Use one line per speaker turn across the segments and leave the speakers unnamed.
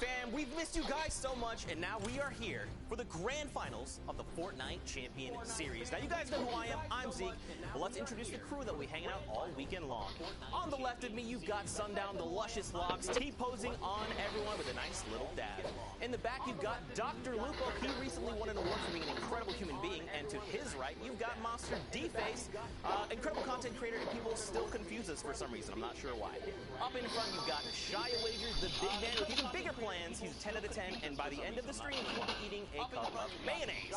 fam, we've missed you guys so much, and now we are here for the grand finals of the Fortnite Champion Series. Now, you guys know who I am. I'm Zeke. Well, let's introduce the crew that will be hanging out all weekend long. On the left of me, you've got Sundown, the luscious locks, T-posing on everyone with a nice little dab. In the back, you've got Dr. Lupo. He recently won an award for being an incredible human being. And to his right, you've got Monster D-Face, incredible content creator, and people still confuse us for some reason. I'm not sure why. Up in front, you've got Shy Wagers, the big man with even bigger plans. He's a 10 out of 10, and by the end of the stream, he'll be eating a cup of mayonnaise.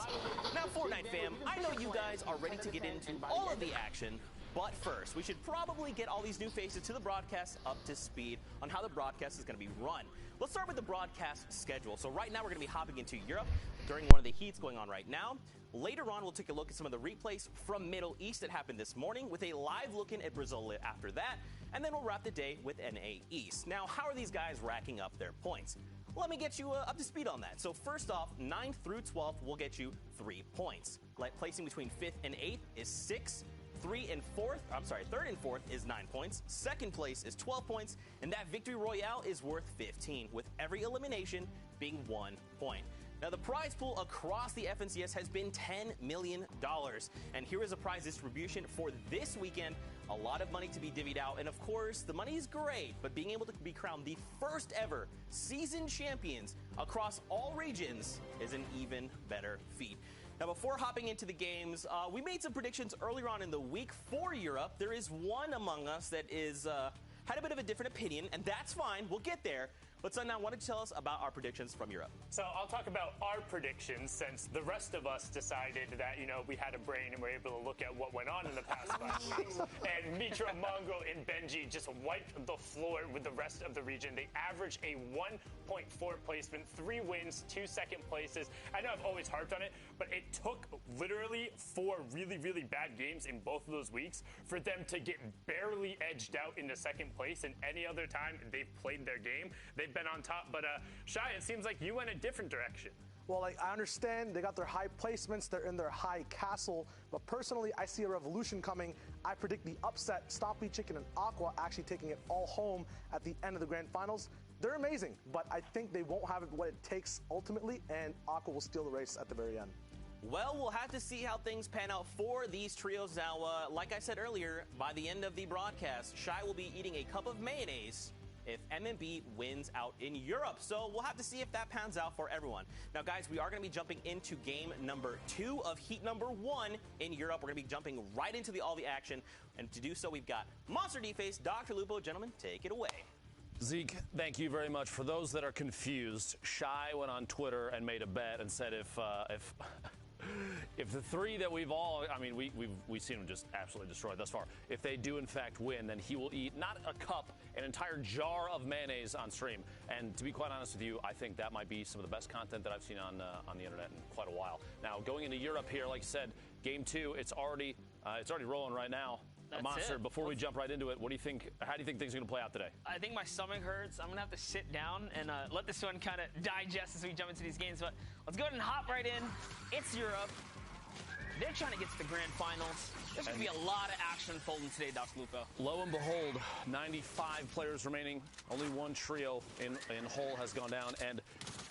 Now, Fortnite fam, I know you guys are ready to get into all of the action, but first, we should probably get all these new faces to the broadcast up to speed on how the broadcast is going to be run. Let's start with the broadcast schedule. So right now, we're going to be hopping into Europe during one of the heats going on right now. Later on, we'll take a look at some of the replays from Middle East that happened this morning with a live look-in at Brazil after that, and then we'll wrap the day with naeast. Now, how are these guys racking up their points? Let me get you up to speed on that. So first off, 9th through 12th will get you 3 points. Like placing between 5th and 8th is 6. 3 and 4th, I'm sorry, 3rd and 4th is 9 points. 2nd place is 12 points, and that victory royale is worth 15, with every elimination being 1 point. Now, the prize pool across the FNCS has been $10 million. And here is a prize distribution for this weekend. A lot of money to be divvied out. And of course, the money is great, but being able to be crowned the first ever season champions across all regions is an even better feat. Now, before hopping into the games, we made some predictions earlier on in the week for Europe. There is one among us that had a bit of a different opinion, and that's fine. We'll get there. But Sundown, why don't you tell us about our predictions from Europe?
So I'll talk about our predictions since the rest of us decided that, we had a brain and were able to look at what went on in the past 5 weeks. And Mitra, Mongo, and Benji just wiped the floor with the rest of the region. They averaged a 1.4 placement, 3 wins, 2 second places. I know I've always harped on it, but it took literally 4 really, really bad games in both of those weeks for them to get barely edged out into second place. And any other time they've played their game, they've been on top. But Shy, it seems like you went a different direction.
Well, I understand they got their high placements, they're in their high castle, but personally, I see a revolution coming. I predict the upset, Stompy Chicken and Aqua actually taking it all home at the end of the grand finals. They're amazing, but I think they won't have what it takes ultimately, and Aqua will steal the race at the very end.
Well, we'll have to see how things pan out for these trios. Now, like I said earlier, by the end of the broadcast, Shy will be eating a cup of mayonnaise if MMB wins out in Europe. So we'll have to see if that pans out for everyone. Now, guys, we are going to be jumping into game number 2 of heat number 1 in Europe. We're going to be jumping right into all the action. And to do so, we've got Monster D-Face, Dr. Lupo. Gentlemen, take it away.
Zeke, thank you very much. For those that are confused, Shy went on Twitter and made a bet and said if the 3 that we've seen them just absolutely destroyed thus far, if they do in fact win, then he will eat not a cup, an entire jar of mayonnaise on stream. And to be quite honest with you, I think that might be some of the best content that I've seen on the internet in quite a while. Now, going into Europe here, like you said, game 2, it's already rolling right now. Monster, before we jump right into it, what do you think? How do you think things are going to play out today?
I think my stomach hurts. I'm going to have to sit down and let this one kind of digest as we jump into these games. But let's go ahead and hop right in. It's Europe. They're trying to get to the grand finals. There's going to be a lot of action unfolding today, Dr. Lupo.
Lo and behold, 95 players remaining. Only one trio in whole has gone down. And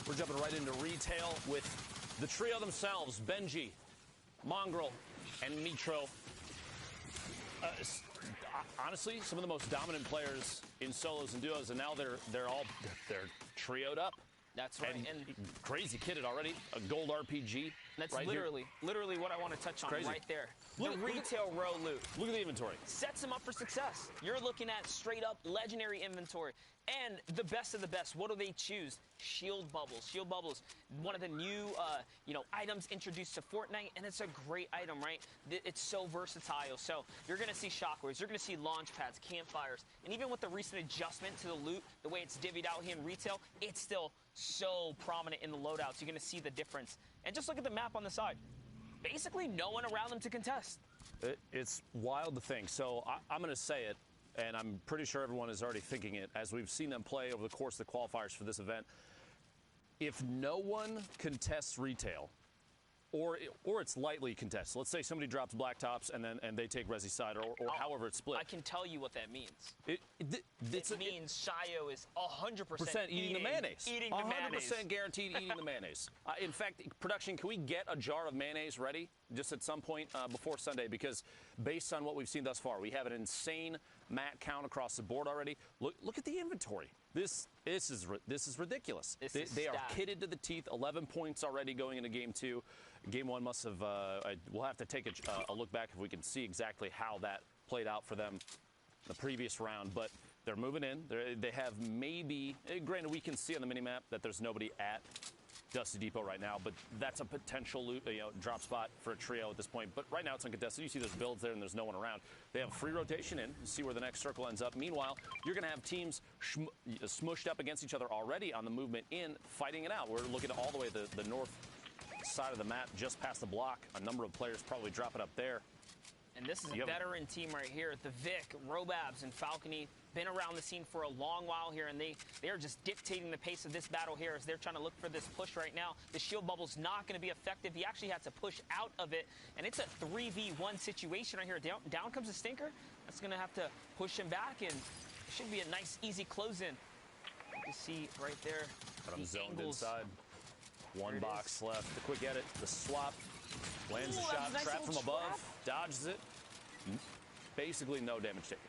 we're jumping right into retail with the trio themselves, Benji, Mongrel, and Mitro. Honestly, some of the most dominant players in solos and duos, and now they're trioed up.
That's right.
And crazy kitted already. A gold RPG.
That's
right
literally what I want to touch on right there. The retail row loot.
Look at the inventory.
Sets him up for success. You're looking at straight up legendary inventory. And the best of the best, what do they choose? Shield bubbles. Shield bubbles, one of the new, items introduced to Fortnite, and it's a great item, right? It's so versatile. So you're going to see shockwaves, you're going to see launch pads, campfires, and even with the recent adjustment to the loot, the way it's divvied out here in retail, it's still so prominent in the loadouts. You're going to see the difference. And just look at the map on the side. Basically, no one around them to contest.
It's wild to think. So I'm going to say it. And I'm pretty sure everyone is already thinking it as we've seen them play over the course of the qualifiers for this event. If no one contests retail, or it's lightly contested. Let's say somebody drops blacktops and they take resi side, or however it's split.
I can tell you what that means.
It
means Shayo is 100%
eating the mayonnaise.
Eating the
100%
mayonnaise.
guaranteed eating the mayonnaise. In fact, production, can we get a jar of mayonnaise ready just at some point before Sunday? Because based on what we've seen thus far, we have an insane mat count across the board already. Look at the inventory. This is ridiculous. They are kitted to the teeth. 11 points already going into game 2. Game 1 must have. We'll have to take a look back if we can see exactly how that played out for them the previous round. But they're moving in. They have maybe. Granted, we can see on the minimap that there's nobody at Dusty Depot right now, but that's a potential drop spot for a trio at this point. But right now it's uncontested. You see there's builds there and there's no one around. They have free rotation in. See where the next circle ends up. Meanwhile, you're going to have teams smushed up against each other already on the movement in, fighting it out. We're looking all the way the north side of the map, just past the block. A number of players probably dropping up there.
And this is a veteran team right here. The Vic, Robabs, and Falcony been around the scene for a long while here, and they are just dictating the pace of this battle here as they're trying to look for this push right now. The shield bubble's not going to be effective. He actually had to push out of it, and it's a 3v1 situation right here. Down comes the Stinker. That's going to have to push him back, and it should be a nice, easy close-in. You see right there.
But I'm zoned inside. One box left. The quick edit, the swap. Lands the shot,
nice
trap from above, dodges it. Basically no damage taken.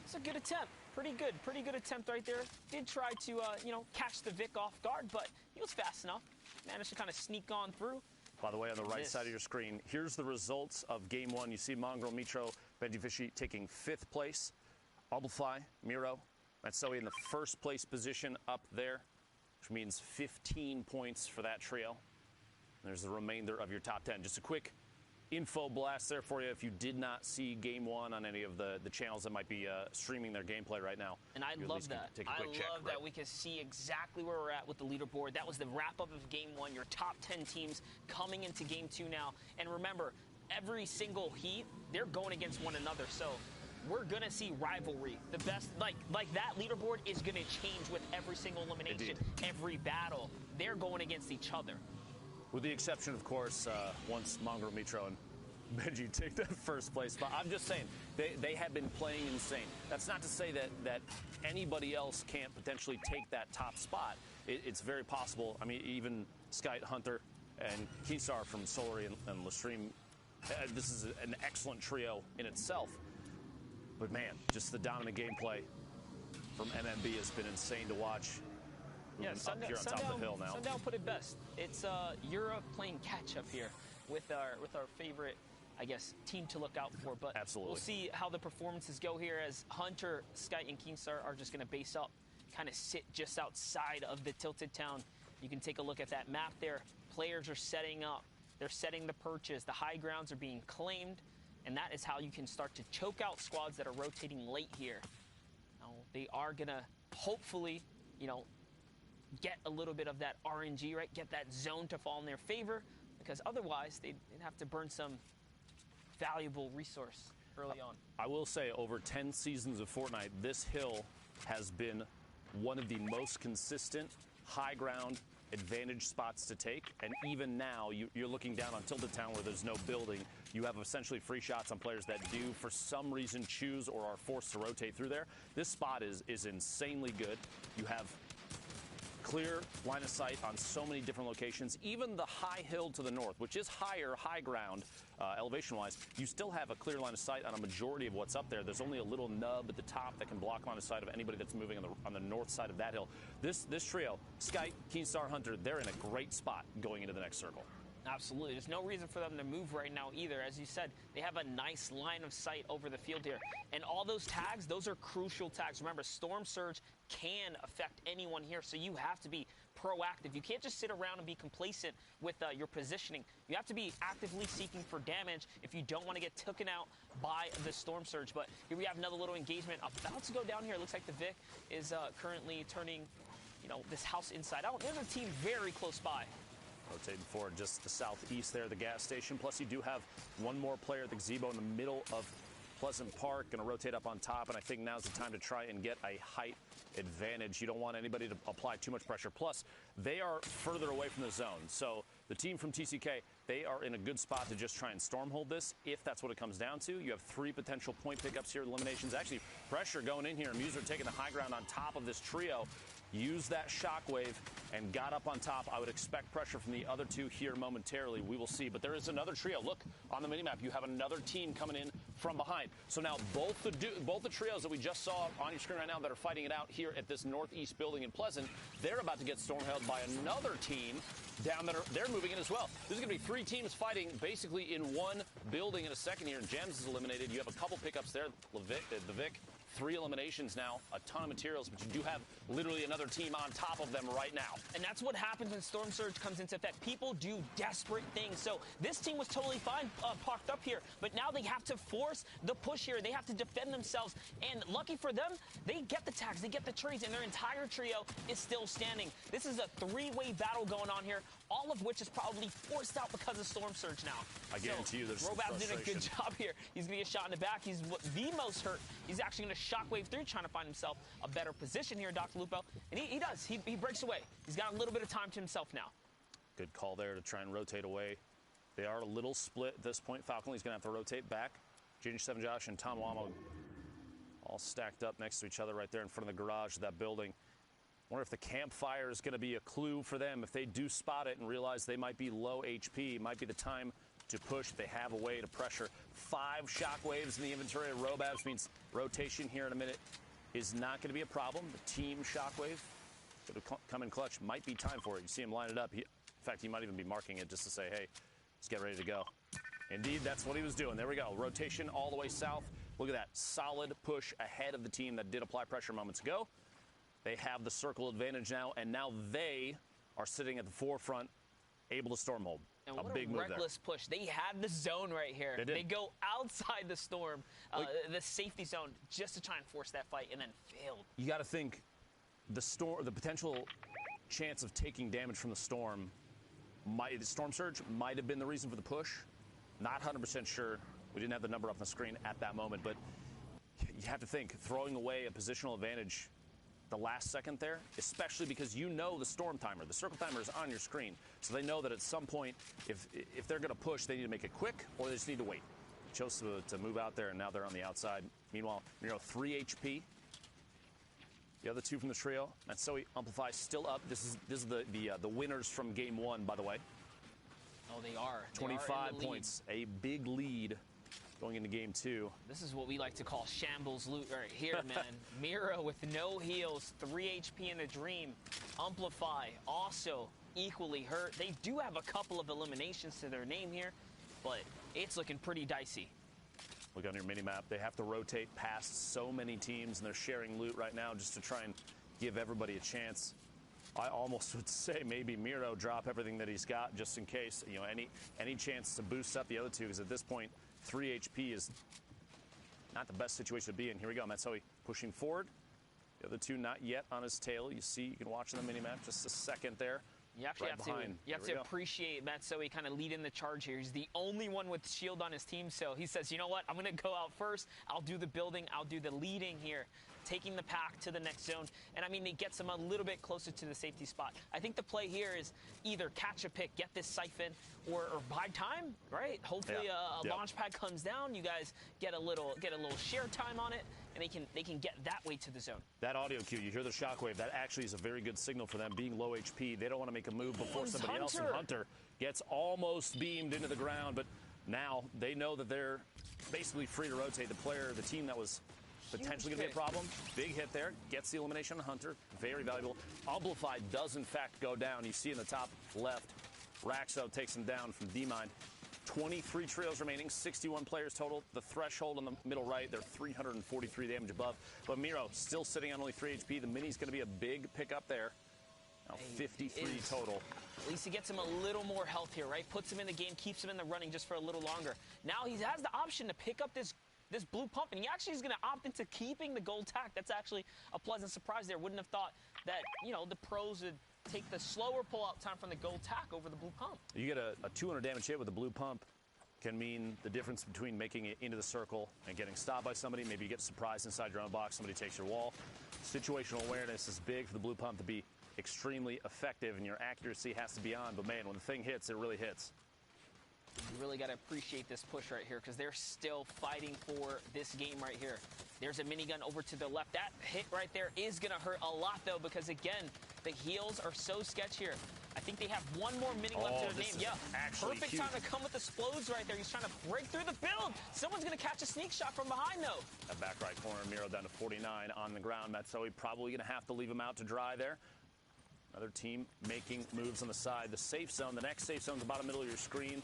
It's a good attempt. Pretty good attempt right there. Did try to, catch the Vic off guard, but he was fast enough. Managed to kind of sneak on through.
By the way, on the right side of your screen, here's the results of game 1. You see Mongrel, Mitro, Benji Fishy taking 5th place. Bubblefly, Miro, Matsoe in the 1st place position up there, which means 15 points for that trio. There's the remainder of your top 10. Just a quick info blast there for you if you did not see game 1 on any of the channels that might be streaming their gameplay right now.
And I love that. I love that we can see exactly where we're at with the leaderboard. That was the wrap-up of game 1, your top 10 teams coming into game 2 now. And remember, every single heat, they're going against one another. So we're going to see rivalry. The best, like that leaderboard is going to change with every single elimination, every battle. They're going against each other.
With the exception, of course, once Mongrel, Mitro, and Benji take that 1st place spot. I'm just saying, they have been playing insane. That's not to say that anybody else can't potentially take that top spot. It's very possible. I mean, even Skyt, Hunter, and Keysar from Solary and Lestream, this is an excellent trio in itself. But man, just the dominant gameplay from MMB has been insane to watch.
Yeah,
up here on top of the hill now.
Sundown put it best. It's Europe playing catch up here with our favorite, I guess, team to look out for. But
absolutely,
we'll see how the performances go here as Hunter, Sky, and Keenstar are just going to base up, kind of sit just outside of the Tilted Town. You can take a look at that map there. Players are setting up. They're setting the perches. The high grounds are being claimed, and that is how you can start to choke out squads that are rotating late here. Now, they are going to hopefully, get a little bit of that RNG, right? Get that zone to fall in their favor, because otherwise they'd have to burn some valuable resource early on.
I will say, over 10 seasons of Fortnite, this hill has been one of the most consistent high ground advantage spots to take. And even now, you're looking down on Tilted Town where there's no building. You have essentially free shots on players that do, for some reason, choose or are forced to rotate through there. This spot is insanely good. You have clear line of sight on so many different locations. Even the high hill to the north, which is high ground elevation-wise, you still have a clear line of sight on a majority of what's up there. There's only a little nub at the top that can block line of sight of anybody that's moving on the north side of that hill. This trio, Sky, Keenstar, Hunter, they're in a great spot going into the next circle.
Absolutely. There's no reason for them to move right now either. As you said, they have a nice line of sight over the field here. And all those tags, those are crucial tags. Remember, Storm Surge can affect anyone here, so you have to be proactive. You can't just sit around and be complacent with your positioning. You have to be actively seeking for damage if you don't want to get taken out by the Storm Surge. But here we have another little engagement about to go down here. It looks like the Vic is currently turning, this house inside out. There's a team very close by.
Rotating forward just the southeast there, the gas station. Plus, you do have one more player at the gazebo in the middle of Pleasant Park. Going to rotate up on top, and I think now's the time to try and get a height advantage. You don't want anybody to apply too much pressure. Plus, they are further away from the zone. So the team from TCK, they are in a good spot to just try and stormhold this, if that's what it comes down to. You have 3 potential point pickups here, eliminations. Actually, pressure going in here. Muser taking the high ground on top of this trio. Used that shockwave and got up on top. I would expect pressure from the other 2 here momentarily. We will see. But there is another trio. Look, on the minimap, you have another team coming in from behind. So now both the trios that we just saw on your screen right now that are fighting it out here at this northeast building in Pleasant, they're about to get stormheld by another team down there. They're moving in as well. There's going to be 3 teams fighting basically in one building in a second here. And Gems is eliminated. You have a couple pickups there. The Vic. 3 eliminations now, a ton of materials, but you do have literally another team on top of them right now.
And that's what happens when Storm Surge comes into effect. People do desperate things. So this team was totally fine parked up here, but now they have to force the push here. They have to defend themselves. And lucky for them, they get the tags, they get the trees, and their entire trio is still standing. This is a 3-way battle going on here, all of which is probably forced out because of Storm Surge now.
I guarantee you there's some
Robab did a good
frustration.
job here. He's going to get shot in the back. He's the most hurt. He's actually going to shockwave through, trying to find himself a better position here, Dr. Lupo. And he does. He breaks away. He's got a little bit of time to himself now.
Good call there to try and rotate away. They are a little split at this point. Falcon Lee's going to have to rotate back. Junior 7 Josh and Tom Wamo all stacked up next to each other right there in front of the garage of that building. Wonder if the campfire is going to be a clue for them. If they do spot it and realize they might be low HP, it might be the time to push. They have a way to pressure. 5 shockwaves in the inventory of Robabs means rotation here in a minute is not going to be a problem. The team shockwave could come in clutch. Might be time for it. You see him line it up. In fact, he might even be marking it just to say, hey, let's get ready to go. Indeed, that's what he was doing. There we go. Rotation all the way south. Look at that. Solid push ahead of the team that did apply pressure moments ago. They have the circle advantage now, and now they are sitting at the forefront, able to stormhold.
And
a
what
big
a
move there.
reckless push. They had the zone right here.
They did.
They go outside the storm, the safety zone, just to try and force that fight, and then failed.
You got to think the potential chance of taking damage from the storm, the storm surge might have been the reason for the push. Not 100% sure. We didn't have the number up on the screen at that moment, but you have to think throwing away a positional advantage the last second there, especially because you know the storm timer. The circle timer is on your screen, so they know that at some point, if they're going to push, they need to make it quick or they just need to wait. Chose to move out there, and now they're on the outside. Meanwhile, 3 HP. The other 2 from the trio. Matsui Amplify still up. This is the winners from game 1, by the way.
Oh, they are.
25 points, a big lead going into game 2.
This is what we like to call shambles loot right here, man. Miro with no heals, 3 HP in the dream. Amplify also equally hurt. They do have a couple of eliminations to their name here, but it's looking pretty dicey.
Look on your mini-map. They have to rotate past so many teams, and they're sharing loot right now just to try and give everybody a chance. I almost would say maybe Miro drop everything that he's got just in case, any chance to boost up the other 2, because at this point, 3 HP is not the best situation to be in. Here we go. Matsui pushing forward. The other 2 not yet on his tail. You can watch on the mini-map just a second there.
You actually
right
have to appreciate Matsui kind of leading the charge here. He's the only one with shield on his team, so he says, you know what, I'm going to go out first. I'll do the building. I'll do the leading here, taking the pack to the next zone. And, I mean, it gets him a little bit closer to the safety spot. I think the play here is either catch a pick, get this siphon, or buy time, right? Hopefully a launch pad comes down. You guys get a little share time on it, and they can get that way to the zone.
That audio cue, you hear the shockwave. That actually is a very good signal for them. Being low HP, they don't want to make a move before somebody else. And Hunter gets almost beamed into the ground, but now they know that they're basically free to rotate. The team that was potentially going to be a problem. Big hit there. Gets the elimination on Hunter. Very valuable. Amplify does, in fact, go down. You see in the top left, Raxo takes him down from D-Mine. 23 trios remaining, 61 players total. The threshold on the middle right, they're 343 damage above. But Miro still sitting on only 3 HP. The mini's going to be a big pickup there. Now 53 total.
At least he gets him a little more health here, right? Puts him in the game, keeps him in the running just for a little longer. Now he has the option to pick up this blue pump, and he actually is going to opt into keeping the gold tack. That's actually a pleasant surprise there. Wouldn't have thought that, the pros would take the slower pull-out time from the gold tack over the blue pump.
You get a 200 damage hit with the blue pump. Can mean the difference between making it into the circle and getting stopped by somebody. Maybe you get surprised inside your own box. Somebody takes your wall. Situational awareness is big for the blue pump to be extremely effective, and your accuracy has to be on. But, man, when the thing hits, it really hits.
You really got to appreciate this push right here because they're still fighting for this game right here. There's a minigun over to the left. That hit right there is going to hurt a lot, though, because, again, the heals are so sketchy here. I think they have one more mini left to their name. Yeah, perfect time to come with the explodes right there. He's trying to break through the build. Someone's going to catch a sneak shot from behind, though.
That back right corner, Miro down to 49 on the ground. Matsoe probably going to have to leave him out to dry there. Another team making moves on the side. The safe zone, the next safe zone is the bottom middle of your screen,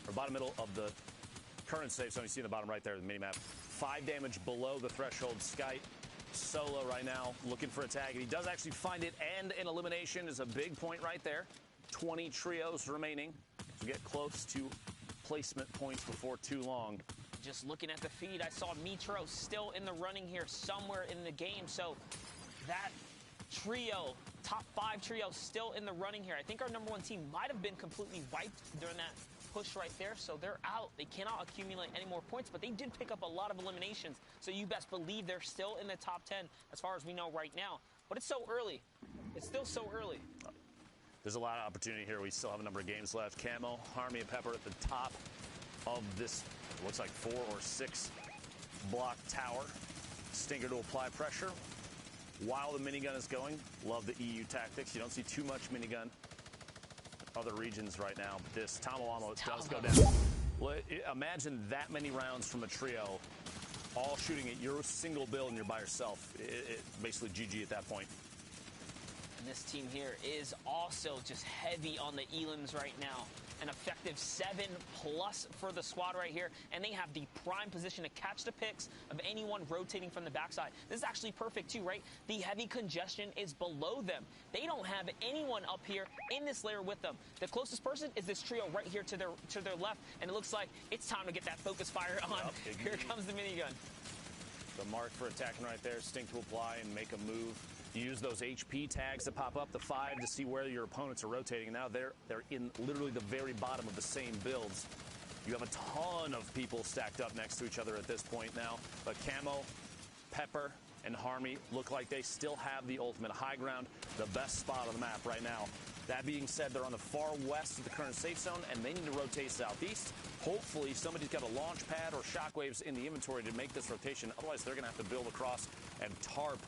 or bottom middle of the current safe zone. You see in the bottom right there, the mini-map. 5 damage below the threshold. Skype solo right now looking for a tag, and he does actually find it, and an elimination is a big point right there. 20 trios remaining to get close to placement points before too long.
Just looking at the feed, I saw Mitro still in the running here somewhere in the game, so that trio, top 5 trio, still in the running here. I think our #1 team might have been completely wiped during that push right there, so they're out. They cannot accumulate any more points, but they did pick up a lot of eliminations, so you best believe they're still in the top 10 as far as we know right now. But it's so early. It's still so early.
There's a lot of opportunity here. We still have a number of games left. Camo, Harmy, and Pepper at the top of this, looks like 4 or 6 block tower. Stinger to apply pressure while the minigun is going. Love the EU tactics. You don't see too much minigun other regions right now, but this Tamawamo does go down. Well, imagine that many rounds from a trio all shooting at your single build and you're by yourself. It basically GG at that point.
And this team here is also just heavy on the elims right now. An effective 7+ for the squad right here, and they have the prime position to catch the picks of anyone rotating from the backside. This is actually perfect too, right? The heavy congestion is below them. They don't have anyone up here in this layer with them. The closest person is this trio right here to their left, and it looks like it's time to get that focus fire on. Yep, here comes the minigun.
The mark for attacking right there, stink to apply and make a move. You use those HP tags that pop up, the 5, to see where your opponents are rotating. And now they're in literally the very bottom of the same builds. You have a ton of people stacked up next to each other at this point now. But Camo, Pepper, and Harmy look like they still have the ultimate high ground, the best spot on the map right now. That being said, they're on the far west of the current safe zone, and they need to rotate southeast. Hopefully, somebody's got a launch pad or shockwaves in the inventory to make this rotation. Otherwise, they're going to have to build across and tarp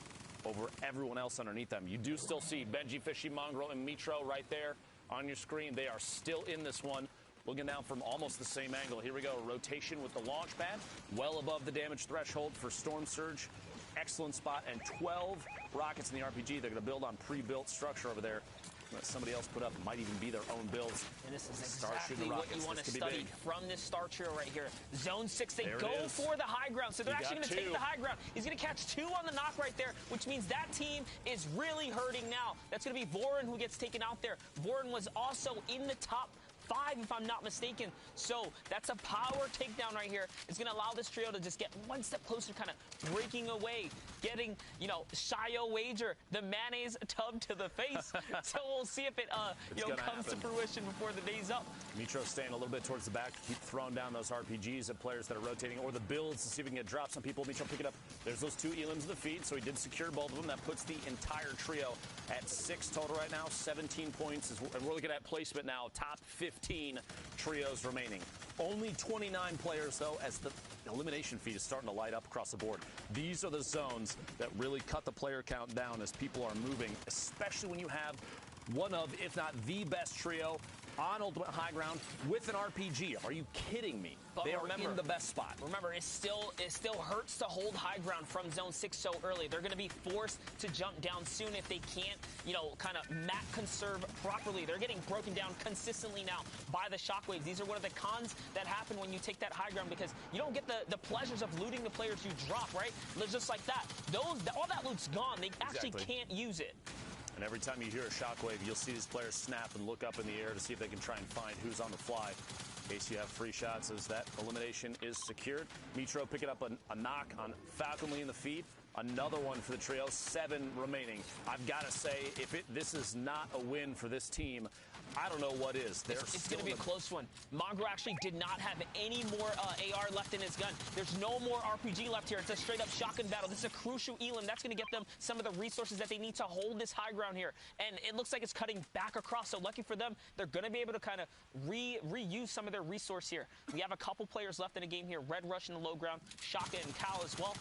over everyone else underneath them. You do still see Benji, Fishy, Mongrel, and Mitro right there on your screen. They are still in this one. Looking down from almost the same angle. Here we go. Rotation with the launch pad. Well above the damage threshold for Storm Surge. Excellent spot. And 12 rockets in the RPG. They're going to build on pre-built structure over there. That somebody else put up. It might even be their own builds.
And this is exactly what you want to study from this star trio right here. Zone 6, they go for the high ground. So they're actually going to take the high ground. He's going to catch 2 on the knock right there, which means that team is really hurting now. That's going to be Voron who gets taken out there. Voron was also in the top 5, if I'm not mistaken. So that's a power takedown right here. It's going to allow this trio to just get one step closer, kind of breaking away, getting, you know, Shio Wager, the mayonnaise tub to the face. So we'll see if it, comes to fruition before the day's up.
Mitro staying a little bit towards the back to keep throwing down those RPGs at players that are rotating, or the builds to see if we can get drops on people. Mitro pick it up. There's those 2 elims in the feed, so he did secure both of them. That puts the entire trio at 6 total right now, 17 points. And we're looking at placement now, top 15 trios remaining. Only 29 players, though, as the elimination feed is starting to light up across the board. These are the zones that really cut the player count down as people are moving, especially when you have one of, if not the best trio on ultimate high ground with an RPG. Are you kidding me?
But
they are in the best spot.
Remember, it still hurts to hold high ground from zone 6 so early. They're going to be forced to jump down soon if they can't, kind of map conserve properly. They're getting broken down consistently now by the shockwaves. These are one of the cons that happen when you take that high ground, because you don't get the pleasures of looting the players you drop, right? Just like that. All that loot's gone. They actually can't use it.
And every time you hear a shockwave, you'll see these players snap and look up in the air to see if they can try and find who's on the fly. In case you have free shots as that elimination is secured. Mitro picking up a knock on Falconly in the feed. Another one for the trio, 7 remaining. I've got to say, if this is not a win for this team, I don't know what is.
It's going to be a close one. Mongrel actually did not have any more AR left in his gun. There's no more RPG left here. It's a straight-up shotgun battle. This is a crucial elim. That's going to get them some of the resources that they need to hold this high ground here. And it looks like it's cutting back across, so lucky for them, they're going to be able to kind of reuse some of their resource here. We have a couple players left in the game here. Red Rush in the low ground, Shaka and Cal as well.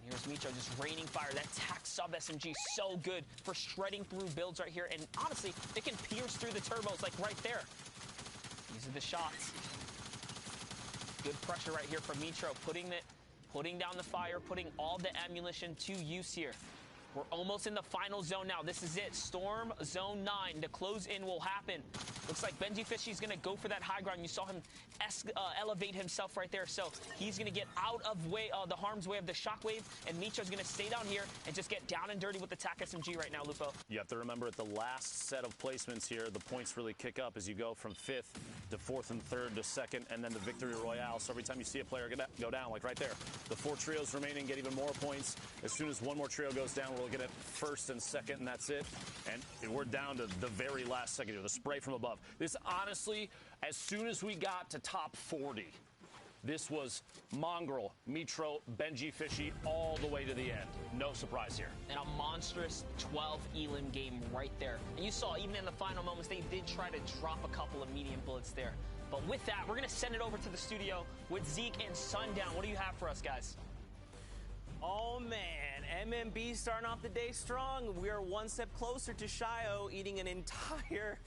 And here's Micho just raining fire. That tac sub SMG so good for shredding through builds right here. And honestly, it can pierce through the turbos like right there. These are the shots. Good pressure right here from Micho, putting down the fire, putting all the ammunition to use here. We're almost in the final zone now. This is it. Storm Zone 9. The close in will happen. Looks like Benji Fishy's going to go for that high ground. You saw him elevate himself right there. So he's going to get out of the harm's way of the shockwave, and Micho's going to stay down here and just get down and dirty with the TAC SMG right now, Lupo. You have to remember at the last set of placements here, the points really kick up as you go from 5th to 4th and 3rd to 2nd, and then the Victory Royale. So every time you see a player go down, like right there, the 4 trios remaining get even more points. As soon as one more trio goes down, we'll get it 1st and 2nd, and that's it. And we're down to the very last second here, the spray from above. This honestly, as soon as we got to top 40, this was Mongrel, Mitro, Benji Fishy all the way to the end. No surprise here. And a monstrous 12 elim game right there. And you saw even in the final moments, they did try to drop a couple of medium bullets there. But with that, we're going to send it over to the studio with Zeke and Sundown. What do you have for us, guys?
Oh man, MMB starting off the day strong. We are one step closer to Shio eating an entire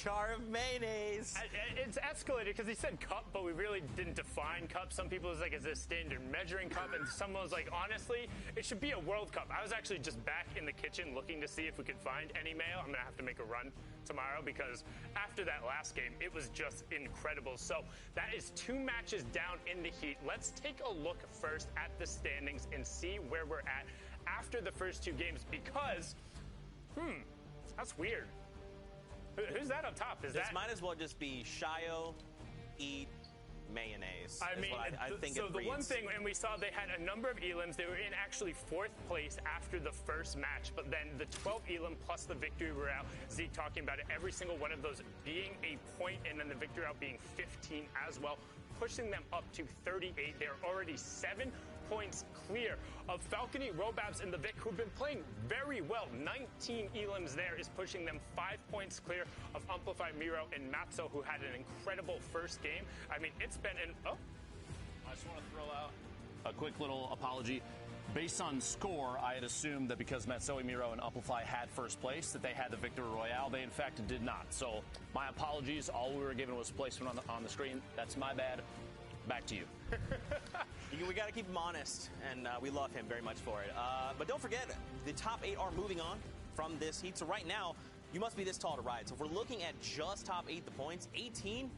jar of mayonnaise.
It's escalated because he said cup, but we really didn't define cup. Some people was like, is this a standard measuring cup? And someone was like, honestly, it should be a World Cup. I was actually just back in the kitchen looking to see if we could find any mayo. I'm gonna have to make a run tomorrow because after that last game, it was just incredible. So that is 2 matches down in the heat. Let's take a look first at the standings and see where we're at after the first 2 games because, that's weird. Who's that up top?
This might as well just be Shio, eat mayonnaise.
I mean,
I think
so
it
the
reads.
one thing, and we saw they had a number of elims. They were in actually 4th place after the first match, but then the 12 elim plus the victory royale. Zeke talking about it, every single one of those being a point, and then the victory royale being 15 as well, pushing them up to 38. They're already 7 points clear of Falcony, Robabs, and the Vic, who've been playing very well. 19 elims there is pushing them 5 points clear of Amplify, Miro, and Matzo, who had an incredible first game. I mean, it's been an... Oh.
I just want to throw out a quick little apology. Based on score, I had assumed that because Matzo, Miro, and Amplify had first place, that they had the Victory Royale. They, in fact, did not. So, my apologies. All we were given was placement on the screen. That's my bad. Back to you.
We got to keep him honest, and we love him very much for it. But don't forget, the top 8 are moving on from this heat. So right now, you must be this tall to ride. So if we're looking at just top 8, the points, 18,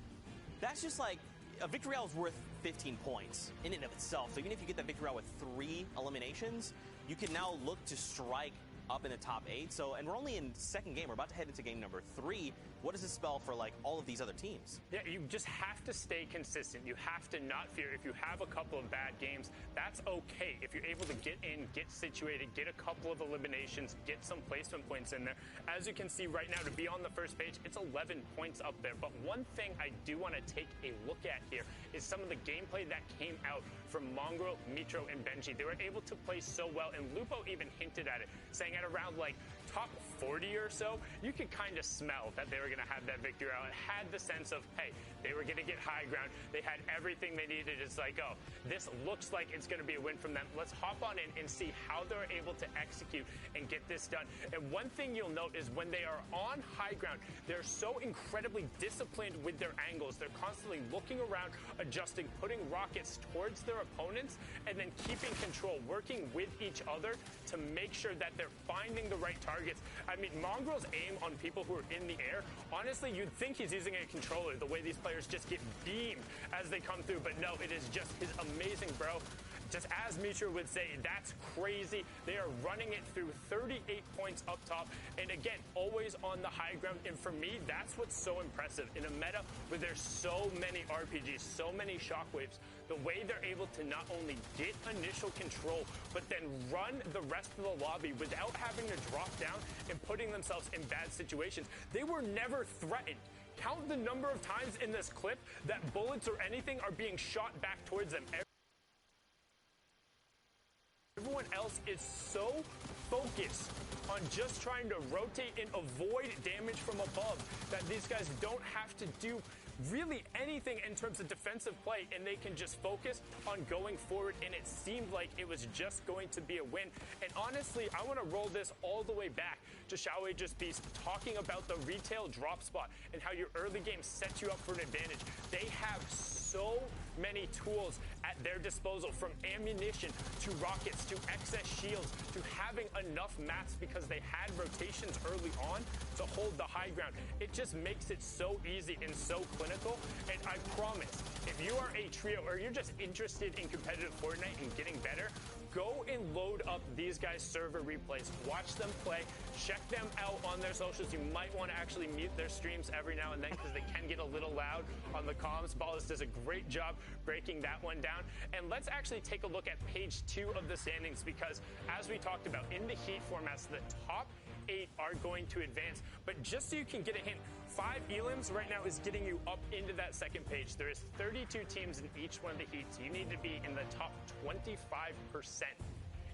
that's just like a victory royale is worth 15 points in and of itself. So even if you get that victory royale with 3 eliminations, you can now look to strike up in the top 8. So, and we're only in 2nd game. We're about to head into game number 3. What does this spell for, like, all of these other teams?
Yeah, you just have to stay consistent. You have to not fear. If you have a couple of bad games, that's okay. If you're able to get in, get situated, get a couple of eliminations, get some placement points in there. As you can see right now, to be on the first page, it's 11 points up there. But one thing I do want to take a look at here is some of the gameplay that came out from Mongrel, Mitro, and Benji. They were able to play so well, and Lupo even hinted at it, saying at around, like, top 40 or so, you could kind of smell that they were going to have that victory out. It had the sense of, hey, they were going to get high ground. They had everything they needed. It's like, oh, this looks like it's going to be a win from them. Let's hop on in and see how they're able to execute and get this done. And one thing you'll note is when they are on high ground, they're so incredibly disciplined with their angles. They're constantly looking around, adjusting, putting rockets towards their opponents, and then keeping control, working with each other to make sure that they're finding the right targets. I mean, Mongrel's aim on people who are in the air, honestly, you'd think he's using a controller, the way these players just get beamed as they come through, but no, it is just his amazing bro. just as Mitra would say, that's crazy. They are running it through 38 points up top. And again, always on the high ground. And for me, that's what's so impressive. In a meta where there's so many RPGs, so many shockwaves, the way they're able to not only get initial control, but then run the rest of the lobby without having to drop down and putting themselves in bad situations. They were never threatened. Count the number of times in this clip that bullets or anything are being shot back towards them. Everyone else is so focused on just trying to rotate and avoid damage from above that these guys don't have to do really anything in terms of defensive play, and they can just focus on going forward, and it seemed like it was just going to be a win. And honestly, I want to roll this all the way back to Shall We Just Be talking about the retail drop spot and how your early game sets you up for an advantage. They have so many tools at their disposal, from ammunition to rockets to excess shields to having enough mats because they had rotations early on to hold the high ground. It just makes it so easy and so clinical. And I promise, if you are a trio or you're just interested in competitive Fortnite and getting better, go and load up these guys' server replays. Watch them play. Check them out on their socials. You might want to actually mute their streams every now and then because they can get a little loud on the comms. Ballas does a great job breaking that one down. And let's actually take a look at page 2 of the standings, because as we talked about, in the heat formats, the top 8 are going to advance. But just so you can get a hint, 5 elims right now is getting you up into that second page. There is 32 teams in each one of the heats. You need to be in the top 25%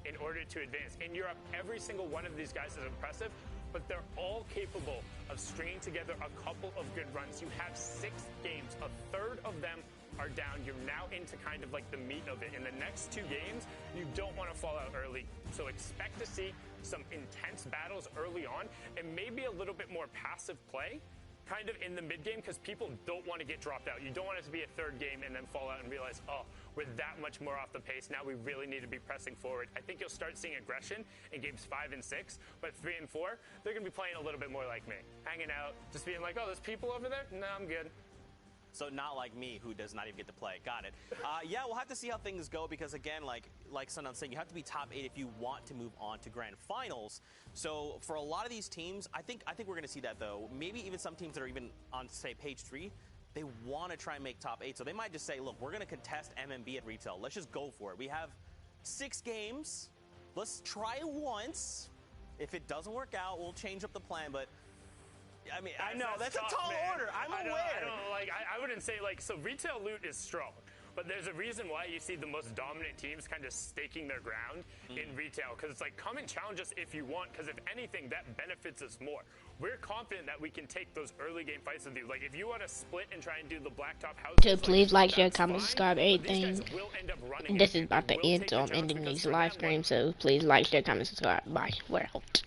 in order to advance. In Europe, every single one of these guys is impressive, but they're all capable of stringing together a couple of good runs. You have 6 games. A third of them are down. You're now into kind of like the meat of it. In the next 2 games, you don't want to fall out early. So expect to see some intense battles early on and maybe a little bit more passive play kind of in the mid game, because people don't want to get dropped out. You don't want it to be a third game and then fall out and realize, oh, we're that much more off the pace. Now we really need to be pressing forward. I think you'll start seeing aggression in games 5 and 6, but 3 and 4, they're going to be playing a little bit more like me. Hanging out, just being like, oh, there's people over there? No, I'm good.
So not like me, who does not even get to play. Got it. Yeah, we'll have to see how things go, because again, like Sundown's saying, you have to be top 8 if you want to move on to grand finals. So for a lot of these teams, I think we're going to see that, though. Maybe even some teams that are even on, say, page 3, they want to try and make top 8. So they might just say, look, we're going to contest MMB at retail. Let's just go for it. We have 6 games. Let's try it once. If it doesn't work out, we'll change up the plan. But I mean, I know that's tough, a tall order. I'm aware.
I wouldn't say, like, so retail loot is strong, but there's a reason why you see the most dominant teams kind of staking their ground in retail, because it's like, come and challenge us if you want, because if anything, that benefits us more. We're confident that we can take those early game fights with you. Like, if you want to split and try and do the blacktop house,
so please like, share, comment, subscribe, everything. This is about to end, so I'm ending these live streams, so please like, share, comment, subscribe. Bye. We're out.